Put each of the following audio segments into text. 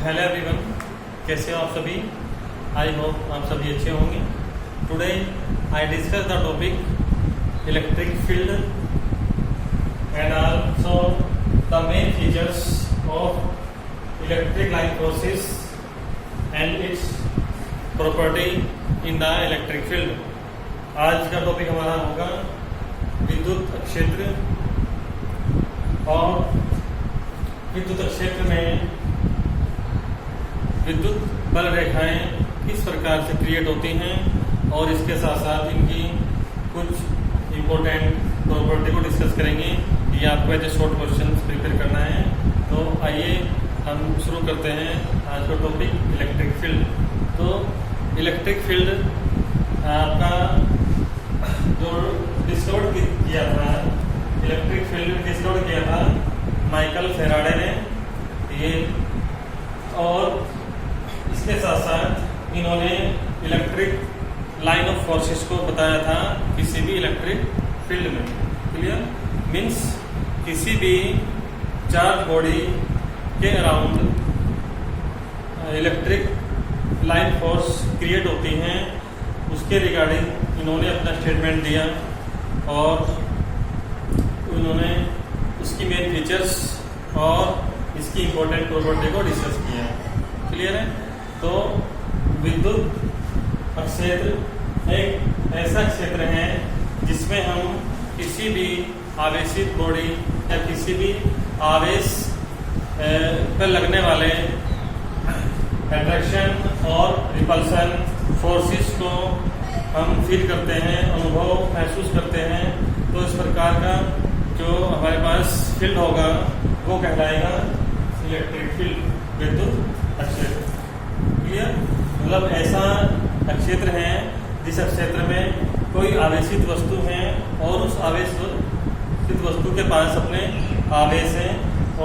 Hello everyone, कैसे हो आप सभी। आई होप आप सभी अच्छे होंगे। Today I discuss the topic electric field and also the main features of electric line forces and it's property in the electric field. आज का टॉपिक हमारा होगा विद्युत क्षेत्र। और विद्युत क्षेत्र में विद्युत बल रेखाएं किस प्रकार से क्रिएट होती हैं और इसके साथ साथ इनकी कुछ इम्पोर्टेंट प्रॉपर्टी को डिस्कस करेंगे। ये आपको ऐसे शॉर्ट क्वेश्चन प्रिपेयर करना है। तो आइए हम शुरू करते हैं आज का टॉपिक इलेक्ट्रिक फील्ड। तो इलेक्ट्रिक फील्ड आपका जो डिस्कवर किया था, इलेक्ट्रिक फील्ड डिस्कवर किया था माइकल फैराडे ने। ये और इसके साथ साथ इन्होंने इलेक्ट्रिक लाइन ऑफ फोर्सेस को बताया था किसी भी इलेक्ट्रिक फील्ड में। क्लियर? मीन्स किसी भी चार्ज बॉडी के around electric line force create होती हैं, उसके रिगार्डिंग इन्होंने अपना स्टेटमेंट दिया और उन्होंने उसकी मेन फीचर्स और इसकी इम्पोर्टेंट प्रॉपर्टी को डिस्कस किया। क्लियर है? तो विद्युत क्षेत्र एक ऐसा क्षेत्र है जिसमें हम किसी भी आवेशित बॉडी या किसी भी आवेश पर लगने वाले अट्रैक्शन और रिपल्सन फोर्सेस को हम फील करते हैं, अनुभव महसूस करते हैं। तो इस प्रकार का जो हमारे पास फील्ड होगा वो कहलाएगा इलेक्ट्रिक फील्ड, विद्युत क्षेत्र। क्लियर? मतलब ऐसा क्षेत्र है जिस क्षेत्र में कोई आवेशित वस्तु है और उस आवेशित वस्तु के पास अपने आवेश है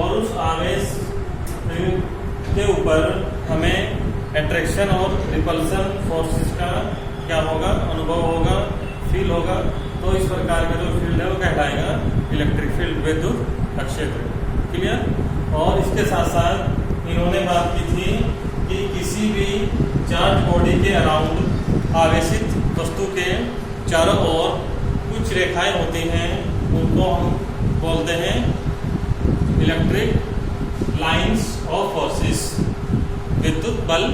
और उस आवेश के ऊपर हमें अट्रैक्शन और रिपल्सन फोर्सेस का क्या होगा, अनुभव होगा, फील होगा। तो इस प्रकार का जो फील्ड है वो कहलाएगा इलेक्ट्रिक फील्ड, विद्युत क्षेत्र। क्लियर? और इसके साथ साथ इन्होंने बात की थी कि किसी भी चार्ज बॉडी के अराउंड आवेशित वस्तु के चारों ओर कुछ रेखाएं होती हैं, उनको हम बोलते हैं इलेक्ट्रिक लाइंस ऑफ फोर्सेस, विद्युत बल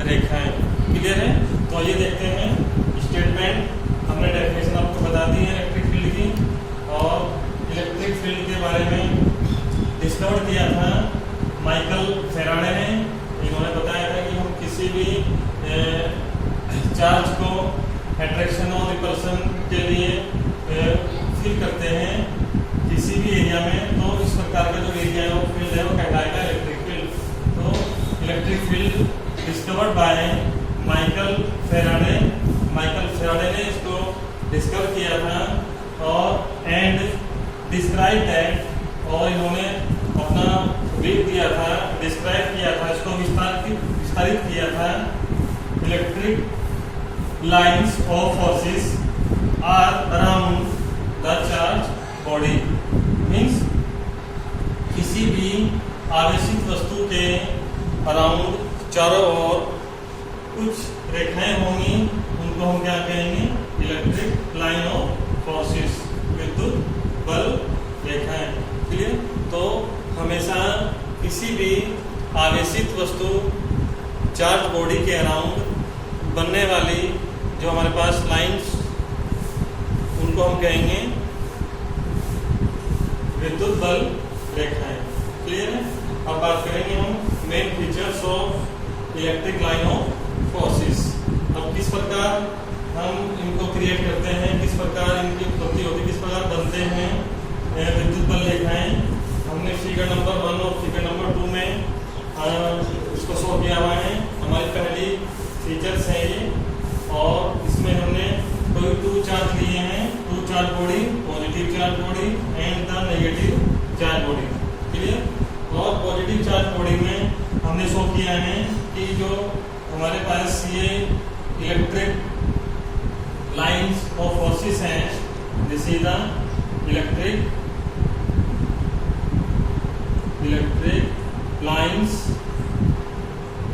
रेखाएं। क्लियर है? तो ये देखते हैं स्टेटमेंट। हमने डेफिनेशन आपको बता दी है इलेक्ट्रिक फील्ड की और इलेक्ट्रिक फील्ड के बारे में डिस्कवर किया था माइकल फैराडे ने। इन्होंने बताया था कि हम किसी भी चार्ज को अट्रैक्शन और रिपल्सन के लिए फील करते हैं किसी भी एरिया में, तो इस प्रकार का जो एरिया है वो फील्ड है वो कहलाएगा इलेक्ट्रिक फील्ड। तो electric field discovered by Michael Faraday. Michael Faraday ने इसको डिस्कवर किया था और एंड डिस्क्राइब दैट, और इन्होंने अपना ब्रीफ दिया था, डिस्क्राइब किया था, इसको विस्तारित किया था। Electric lines of forces are around the charge body. Means किसी भी आवेशित वस्तु के अराउंड चारों ओर कुछ रेखाएं होंगी, उनको हम क्या कहेंगे, इलेक्ट्रिक लाइन ऑफ फोर्सेस, विद्युत बल रेखाएं। क्लियर? तो हमेशा किसी भी आवेशित वस्तु चार्ज बॉडी के अराउंड बनने वाली जो हमारे पास लाइंस, उनको हम कहेंगे विद्युत बल रेखाएं। क्लियर है? अब बात करेंगे हम main features of electric line of forces. अब किस प्रकार हम इनको क्रिएट करते हैं, किस प्रकार इनकी उत्पत्ति होती है, किस प्रकार बनते हैं विद्युत बल रेखाएं। हमने फिगर नंबर 1 और फिगर नंबर 2 में इसको शो किया हुआ है। हमारी पहली फीचर्स है ये, और इसमें हमने कोई 2 चार्ज लिए हैं, 2 charge body, positive charge body and the negative charge body. Clear? और पॉजिटिव चार्ज बॉडी में हमने शो किया है कि जो हमारे पास ये इलेक्ट्रिक लाइंस ऑफ फोर्सेस हैं, this is the electric lines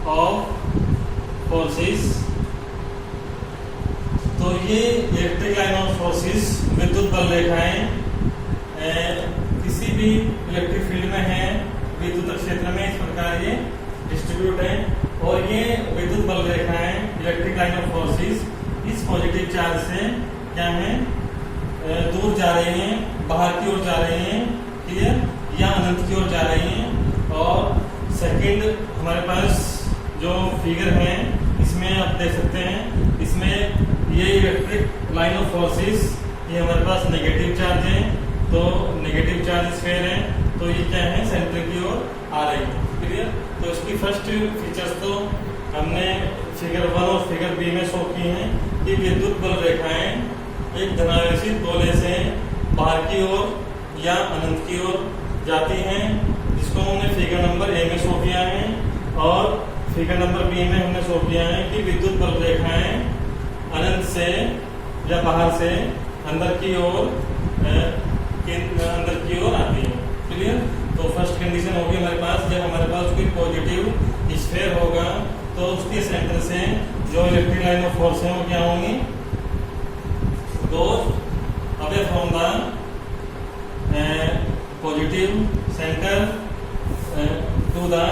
of forces. तो ये इलेक्ट्रिक लाइन ऑफ फोर्सेस विद्युत बल रेखाएं किसी भी इलेक्ट्रिक फील्ड में है, विद्युत क्षेत्र में, इस प्रकार ये डिस्ट्रीब्यूट है। और ये विद्युत बल रेखाएं इलेक्ट्रिक लाइन ऑफ फोर्सेस इस पॉजिटिव चार्ज से क्या है, दूर जा रही हैं, बाहर की ओर जा रही हैं, क्लियर, या अनंत की ओर जा रही हैं। और सेकंड हमारे पास जो फिगर है इसमें आप देख सकते हैं, इसमें ये इलेक्ट्रिक लाइन ऑफ फोर्सेस, ये हमारे पास नेगेटिव चार्ज है, तो नेगेटिव चार्ज स्फीयर है, तो ये क्या है, सेंटर की ओर आ रही है, क्लियर। तो इसकी फर्स्ट फीचर्स तो हमने फिगर 1 और फिगर बी में शो की हैं कि विद्युत बल रेखाएं एक धनावेशित गोले से बाहर की ओर या अनंत की ओर जाती हैं, जिसको हमने फिगर नंबर ए में शो किया है। और फिगर नंबर बी में हमने शो किया है कि विद्युत बल रेखाएं अनंत से या बाहर से अंदर की ओर आती है, क्लियर। तो फर्स्ट कंडीशन होगी हमारे पास, जब हमारे पास कोई पॉजिटिव स्फीयर होगा तो उसके सेंटर से जो इलेक्ट्रिक लाइन ऑफ फोर्स है वो क्या होंगी, goes away from the positive center to the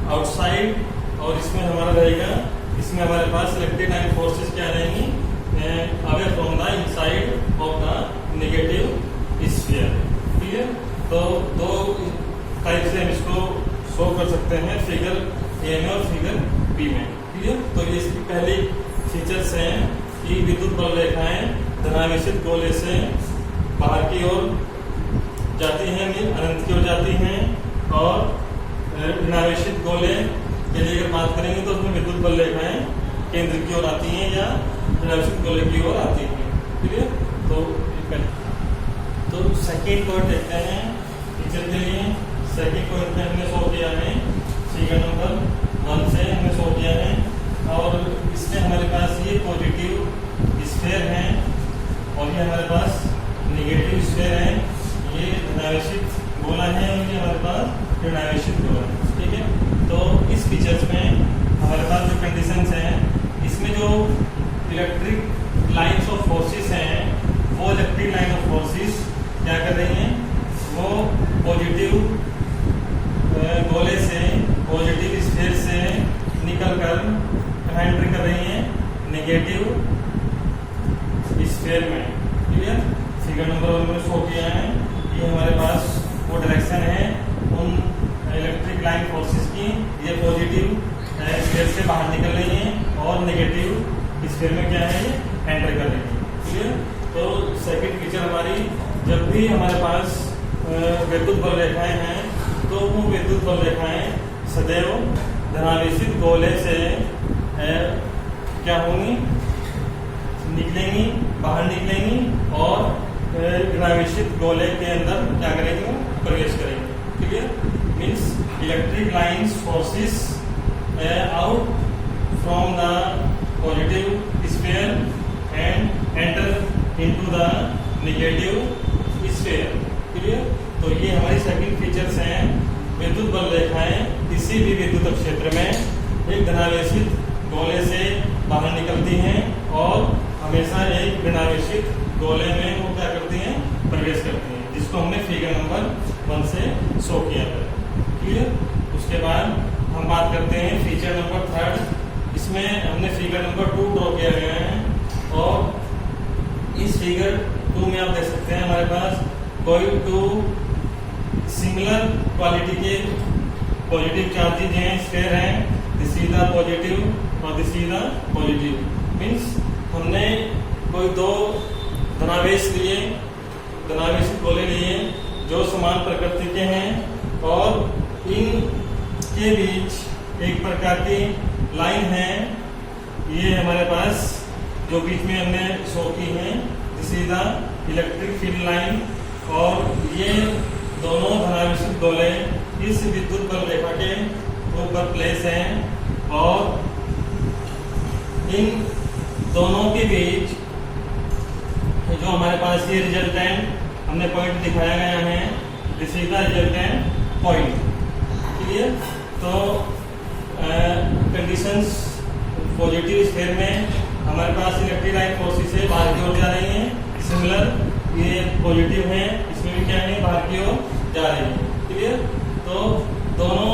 outside। और इसमें हमारा रहेगा, इसमें हमारे पास इलेक्ट्रिक लाइन फोर्सेस क्या रहेंगी, away from the inside of the negative sphere, clear. तो दो टाइप से हम इसको शो कर सकते हैं, फिगर ए में और फिगर बी में, क्लियर। तो ये इसकी पहली फीचर्स हैं कि विद्युत बल रेखाएं धनावेशित गोले से बाहर की ओर जाती हैं, अनंत की ओर जाती हैं। और ऋणावेशित गोले के लिए अगर बात करेंगे तो उसमें विद्युत बल रेखाएं केंद्र की ओर आती हैं या ऋणावेशित गोले की ओर आती हैं, क्लियर। तो सेकेंड पॉइंट देखते हैं फीचर के लिए। सेकेंड पॉइंट में हमने शो किया है, फिगर नंबर 1 से हमने शो किया है। और इसमें हमारे पास ये पॉजिटिव स्फीयर है और ये हमारे पास नेगेटिव स्फीयर है। ये धनावेशित गोला है और ये हमारे पास ऋणावेशित गोला है, ठीक है। तो इस फीचर्स में हमारे पास जो कंडीशंस हैं, इसमें जो इलेक्ट्रिक लाइन्स ऑफ फोर्सेस हैं, वो इलेक्ट्रिक लाइन ऑफ फोर्सेस क्या कर रही हैं, वो पॉजिटिव गोले से, पॉजिटिव स्फीयर से निकलकर एंटर कर रही हैं नेगेटिव स्फीयर में, क्लियर। फिगर नंबर 1 में शो किया है, ये हमारे पास वो डायरेक्शन है उन इलेक्ट्रिक लाइन फोर्सेस की, ये पॉजिटिव स्फीयर से बाहर निकल रही हैं और नेगेटिव स्फीयर में क्या है, ये एंटर कर रही है, क्लियर। तो सेकंड फीचर हमारी, जब भी हमारे पास विद्युत बल रेखाएं हैं तो वो विद्युत बल रेखाएं सदैव धनावेशित गोले से क्या होंगी, निकलेंगी, बाहर निकलेंगी और ऋणावेशित गोले के अंदर क्या करेंगे, प्रवेश करेंगे, clear. Means electric lines forces out from the positive sphere and enter into the negative sphere, clear. तो ये हमारी सेकंड फीचर्स हैं। विद्युत बल रेखाएं किसी भी विद्युत क्षेत्र में एक धनावेशित गोले से बाहर निकलती हैं और हमेशा एक ऋणावेशित गोले में वो क्या करती हैं, प्रवेश करती हैं, जिसको हमने फिगर नंबर 1 से शो किया था, क्लियर। उसके बाद हम बात करते हैं फीचर नंबर 3। इसमें हमने फिगर नंबर 2 ड्रॉ किया गया है और इस फिगर 2 में आप देख सकते हैं हमारे पास कोई 2 सिमिलर क्वालिटी के पॉजिटिव चार्जेज हैं, स्फीयर हैं, दिस इज द पॉजिटिव और this is the positive. Means हमने कोई 2 धनावेश लिए, धनावेशित गोले लिए जो समान प्रकृति के हैं और इन के बीच एक प्रकार की लाइन है, ये हमारे पास जो बीच में हमने शो की है, this is the electric field line. और ये दोनों धनावेशित गोले इस विद्युत बल रेखा के ऊपर प्लेस हैं और इन दोनों के बीच जो हमारे पास ये रिजल्टेंट हमने पॉइंट दिखाया गया है, this is the resultant point, clear. तो डायरेक्शंस पॉजिटिव स्फीयर में हमारे पास इलेक्ट्रिक लाइन फोर्सेस है, बाहर की ओर जा रही हैं। सिमिलर ये पॉजिटिव है, इसमें भी क्या है, बाहर की ओर जा रही है। क्लियर? तो दोनों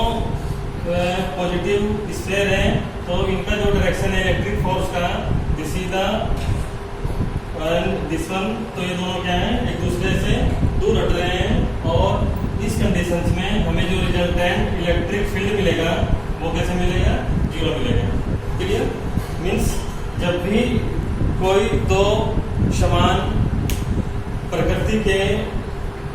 पॉजिटिव स्फीयर हैं, तो इनका जो डायरेक्शन है इलेक्ट्रिक फोर्स का, this is the this one, तो ये दोनों क्या हैं, एक दूसरे से दूर हट रहे हैं। और इस कंडीशंस में हमें जो रिजल्टेंट इलेक्ट्रिक फील्ड मिलेगा वो कैसे मिलेगा, 0 मिलेगा। क्लियर? मीन्स जब भी कोई दो समान प्रकृति के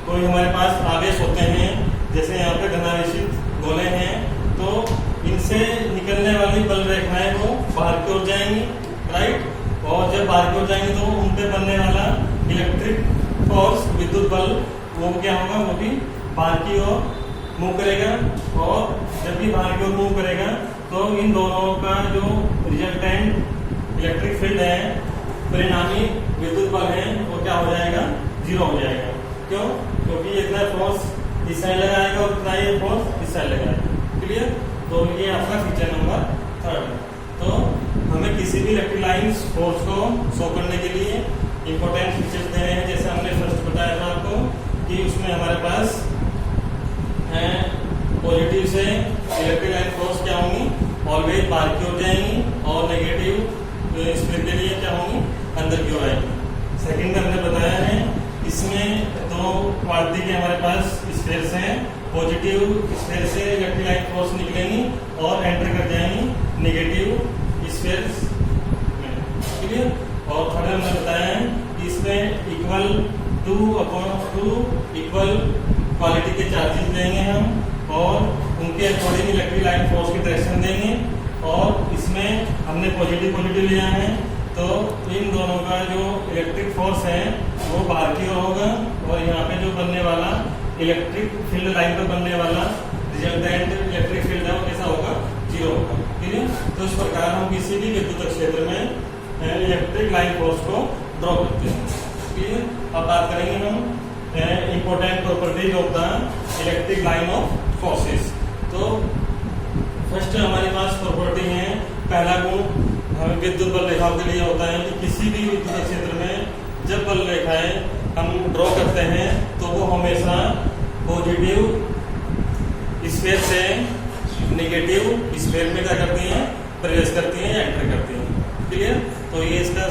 कोई हमारे पास आवेश होते हैं, जैसे यहाँ पे धनावेशित गोले हैं, तो इनसे निकलने वाली बल रेखाएं वो बाहर की ओर जाएंगी, राइट। और जब बाहर की ओर जाएंगे तो उन पे बनने वाला इलेक्ट्रिक फोर्स, विद्युत बल, वो क्या होगा, वो भी बाहर की ओर मूव करेगा। और जब भी बाहर की ओर मूव करेगा तो इन दोनों का जो रिजल्टेंट इलेक्ट्रिक फील्ड है, परिणामी विद्युत बल है, वो क्या हो जाएगा, 0 हो जाएगा। क्यों? क्योंकि इतना फोर्स इस साइड लगाएगा और इतना ये फोर्स इस साइड लगाएगा। क्लियर? तो ये आपका फीचर नंबर 3 है। तो हमें किसी भी इलेक्ट्रिक लाइन फोर्स को शो करने के लिए इंपॉर्टेंट फीचर्स देने हैं। जैसे हमने फर्स्ट बताया था आपको कि उसमें हमारे पास पॉजिटिव से इलेक्ट्रिक लाइन फोर्स क्या होंगी, ऑलवेज बाहर की ओर जाएंगी, और नेगेटिव स्फीयर के लिए क्या होंगी, अंदर की ओर आएंगी। सेकंड में हमने बताया है इसमें दो क्वालिटी के हमारे पास स्फीयर्स हैं। पॉजिटिव स्फीयर से इलेक्ट्रिक लाइन फोर्स निकलेंगी और एंटर कर जाएंगी नेगेटिव स्फीयर्स में। क्लियर? और थर्ड हमने बताया है कि इसमें इक्वल 2/2 इक्वल क्वालिटी के चार्जेस देंगे हम, और उनके अकॉर्डिंग इलेक्ट्रिक लाइन फोर्स की डायरेक्शन देंगे। और इसमें हमने पॉजिटिव लिया है, तो इन दोनों का जो इलेक्ट्रिक फोर्स है वो बाहर की ओर होगा, और यहाँ पे जो बनने वाला इलेक्ट्रिक फील्ड लाइन पर बनने वाला रिजल्टेंट इलेक्ट्रिक फील्ड है वो कैसा होगा, 0 होगा। ठीक है? तो इस प्रकार हम किसी भी विद्युत क्षेत्र में इलेक्ट्रिक लाइन फोर्स को ड्रॉ करते हैं। ठीक है? अब बात करेंगे हम important properties of the electric line of forces. तो फर्स्ट हमारे पास प्रॉपर्टी है, पहला गुण हमें विद्युत बल रेखाओं के लिए होता है कि किसी भी विद्युत क्षेत्र में जब बल रेखाएं हम ड्रॉ करते हैं तो वो हमेशा पॉजिटिव स्फीयर से नेगेटिव स्फीयर में क्या करती हैं, प्रवेश करती हैं या एंटर करती हैं। क्लियर? तो ये इसका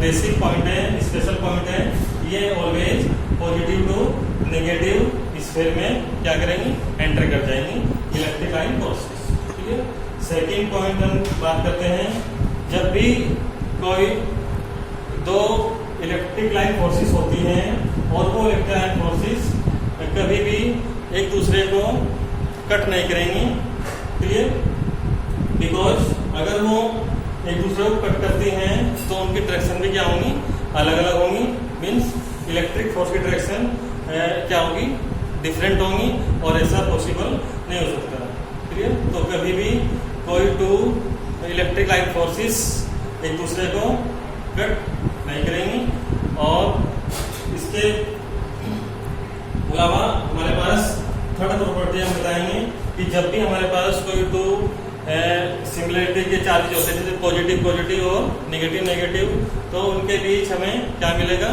बेसिक पॉइंट है, स्पेशल पॉइंट है। ये always positive to negative sphere में क्या करेंगी, एंटर कर जाएंगी इलेक्ट्रिक लाइन फोर्सेस। ठीक है? सेकेंड पॉइंट हम बात करते हैं, जब भी कोई दो इलेक्ट्रिक लाइन फोर्सेस होती हैं और वो इलेक्ट्रिक लाइन फोर्सेस कभी भी एक दूसरे को कट नहीं करेंगी। क्लियर? बिकॉज अगर वो एक दूसरे को कट करती हैं तो उनकी डायरेक्शन भी क्या होंगी, अलग अलग होंगी। मीन्स इलेक्ट्रिक फोर्स की डायरेक्शन क्या होगी, डिफरेंट होंगी, और ऐसा पॉसिबल नहीं हो सकता। क्लियर? तो कभी भी कोई टू इलेक्ट्रिक लाइन फोर्सेस एक दूसरे को कट नहीं करेंगी। और इसके अलावा हमारे पास थर्ड प्रॉपर्टी हम बताएंगे कि जब भी हमारे पास कोई टू सिमिलरिटी के चार्जेस होते हैं, जैसे पॉजिटिव और नेगेटिव, तो उनके बीच हमें क्या मिलेगा,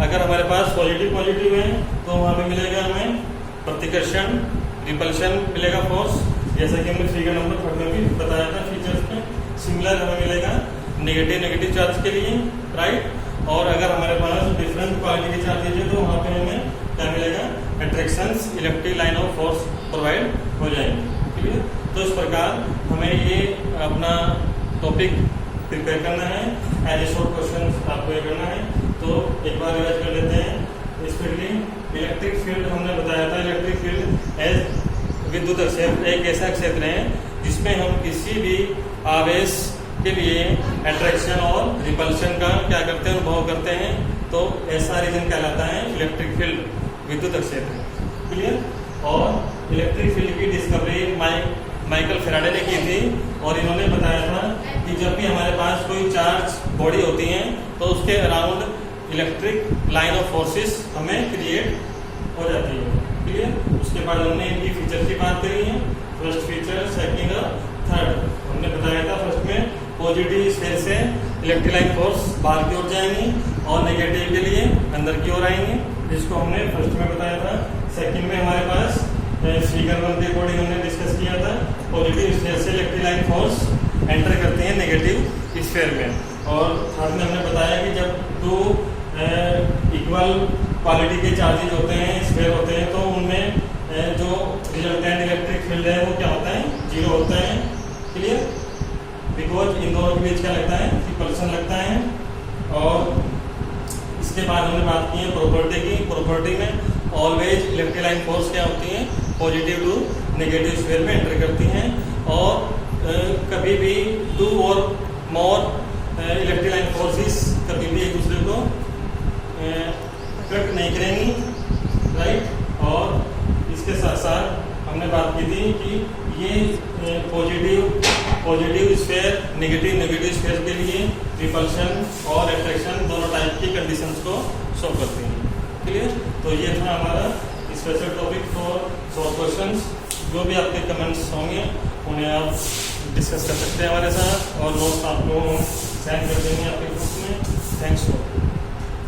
अगर हमारे पास पॉजिटिव है तो वहाँ पे मिलेगा हमें प्रतिकर्षण, रिपल्शन मिलेगा फोर्स, जैसा कि हमने फिगर नंबर 3 में भी बताया था फीचर्स में। सिमिलर हमें मिलेगा नेगेटिव चार्ज के लिए, राइट। और अगर हमारे पास डिफरेंट क्वालिटी के चार्जेज है तो वहाँ पे हमें क्या मिलेगा, attractions electric line of force provide हो जाएंगे। ठीक है? तो इस प्रकार हमें ये अपना टॉपिक प्रिपेयर करना है, एज ए शॉर्ट क्वेश्चन आपको ये करना है। तो एक बार रिवाइज कर लेते हैं स्पीडली। इलेक्ट्रिक फील्ड हमने बताया था, इलेक्ट्रिक फील्ड एज विद्युत क्षेत्र एक ऐसा क्षेत्र है जिसमें हम किसी भी आवेश के लिए अट्रैक्शन और रिपल्शन का क्या करते हैं, अनुभव करते हैं। तो ऐसा रीजन कहलाता है इलेक्ट्रिक फील्ड, विद्युत क्षेत्र। क्लियर? और इलेक्ट्रिक फील्ड की डिस्कवरी माइकल फैराडे ने की थी, और इन्होंने बताया था कि जब भी हमारे पास कोई चार्ज बॉडी होती है तो उसके around electric line of forces हमें क्रिएट हो जाती है। क्लियर? उसके बाद हमने इनकी फीचर की बात करी है, फर्स्ट फीचर, सेकंड और थर्ड। हमने बताया पॉजिटिव स्फीयर से इलेक्ट्रोलाइट फोर्स बाहर की ओर जाएंगी और नेगेटिव के लिए अंदर की ओर आएंगे, जिसको हमने फर्स्ट में बताया था। सेकंड में हमारे पास फिगर 1 के अकॉर्डिंग हमने डिस्कस किया था, पॉजिटिव स्फीयर से इलेक्ट्रोलाइट फोर्स एंटर करते हैं नेगेटिव स्फीयर में। और थर्ड में हमने बताया कि जब दो इक्वल क्वालिटी के चार्जेज होते हैं, स्फीयर होते हैं, तो उनमें जो रिजल्टेंट इलेक्ट्रिक फील्ड है वो क्या होता है, जीरो होता है। क्लियर? बिकॉज इन दोनों के बीच क्या लगता है, रिपल्सन लगता है। और इसके बाद हमने बात की है प्रॉपर्टी की। प्रॉपर्टी में ऑलवेज इलेक्ट्रोलाइट फोर्स क्या होती है, पॉजिटिव टू नेगेटिव स्फीयर में एंटर करती हैं, और कभी भी टू और मोर इलेक्ट्रोलाइट फोर्सेस कभी भी एक दूसरे को कट नहीं करेंगी, राइट। और इसके साथ साथ हमने बात की थी कि ये पॉजिटिव स्फीयर नेगेटिव स्फीयर के लिए रिपल्शन और अट्रैक्शन दोनों टाइप की कंडीशंस को शो करती हैं। क्लियर? तो ये था हमारा special topic for short questions. जो भी आपके कमेंट्स होंगे उन्हें आप डिस्कस कर सकते हैं हमारे साथ, और नोट्स आपको सेंड कर देंगे आपके ग्रुप में। Thanks for